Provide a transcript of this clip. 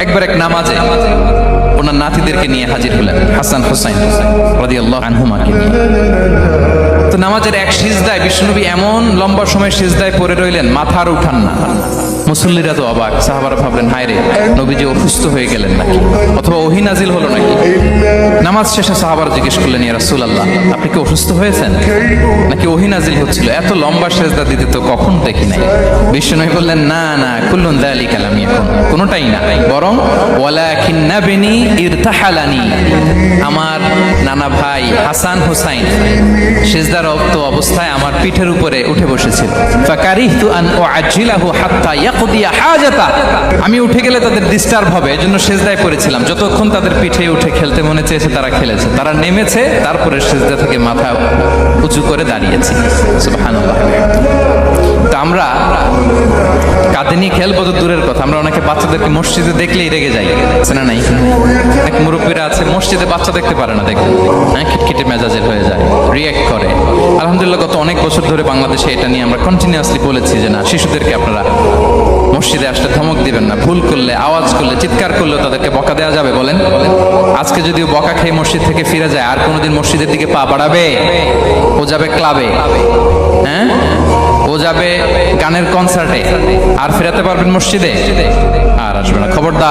একবার এক নামাজে ওনার নাতিদেরকে নিয়ে হাজির হলেন, হাসান হুসাইন রাদিয়াল্লাহু আনহুমাকে নিয়ে। তো নামাজের এক সিজদায় বিশ্বনবী এমন লম্বা সময় সিজদায় পড়ে রইলেন, মাথার উঠান না। মুসল্লিরা তো অবাক, সাহাবারা ভাবলেন হায় রে, নবীজি অসুস্থ হয়ে গেলেন নাকি, অথবা ওহী নাজিল হলো নাকি। নামাজ শেষে সাহাবারা জিজ্ঞেস করলেন, ইয়া রাসূলুল্লাহ, আপনি কি অসুস্থ হয়েছেন নাকি ওহী নাজিল হচ্ছিল? এত লম্বা সিজদা দিতে তো কখন দেখি নাই। বিশ্বনবী বললেন, না না, কুল্লুন যালিকা লাম ইয়াকুন, কোনোটাই না, বরং ওয়ালাকিন্নাবনি ইরতাহালানি, আমার নানা ভাই হাসান হুসাইন সিজদারত অবস্থায় আমার পিঠের উপরে উঠে বসেছিল। ফাকারিহতু আন উআজ্জিলাহু হাত্তা ইয়াকদিয়া হাজাতা, আমি উঠে গেলে তাদের ডিস্টার্ব হবে, এজন্য সিজদায় পড়েছিলাম। যতক্ষণ তাদের পিঠে উঠে খেলতে মনে চেয়েছে তারা খেলেছে, তারা নেমেছে, তারপরে সিজদা থেকে মাথা উঁচু করে দাঁড়িয়েছে। সুবহানাল্লাহ। তো আমরা কাঁধে নিয়ে খেলবো তো দূরের কথা, আমরা অনেকে বাচ্চাদেরকে মসজিদে দেখলেই রেগে যাই, আছে না নাই? এক মুরব্বীরা আছে মসজিদে বাচ্চা দেখতে পারে না, দেখবেন হ্যাঁ, খিটখিটে মেজাজের হয়ে যায়, রিয়েক্ট করে। আলহামদুলিল্লাহ গত অনেক বছর ধরে বাংলাদেশে এটা নিয়ে আমরা কন্টিনিউয়াসলি বলেছি যে না, শিশুদেরকে আপনারা মসজিদে আসলে ধমক দিবেন না, ভুল করলে, আওয়াজ করলে, চিৎকার করলেও তাদেরকে বকা দেওয়া যাবে? বলেন। আজকে যদিও বকা খেয়ে মসজিদ থেকে ফিরে যায়, আর কোনোদিন মসজিদের দিকে পা বাড়াবে? ও যাবে ক্লাবে, হ্যাঁ, ও যাবে গানের কনসার্টে, আর ফেরাতে পারবেন মসজিদে? আর আসবে না, খবরদার।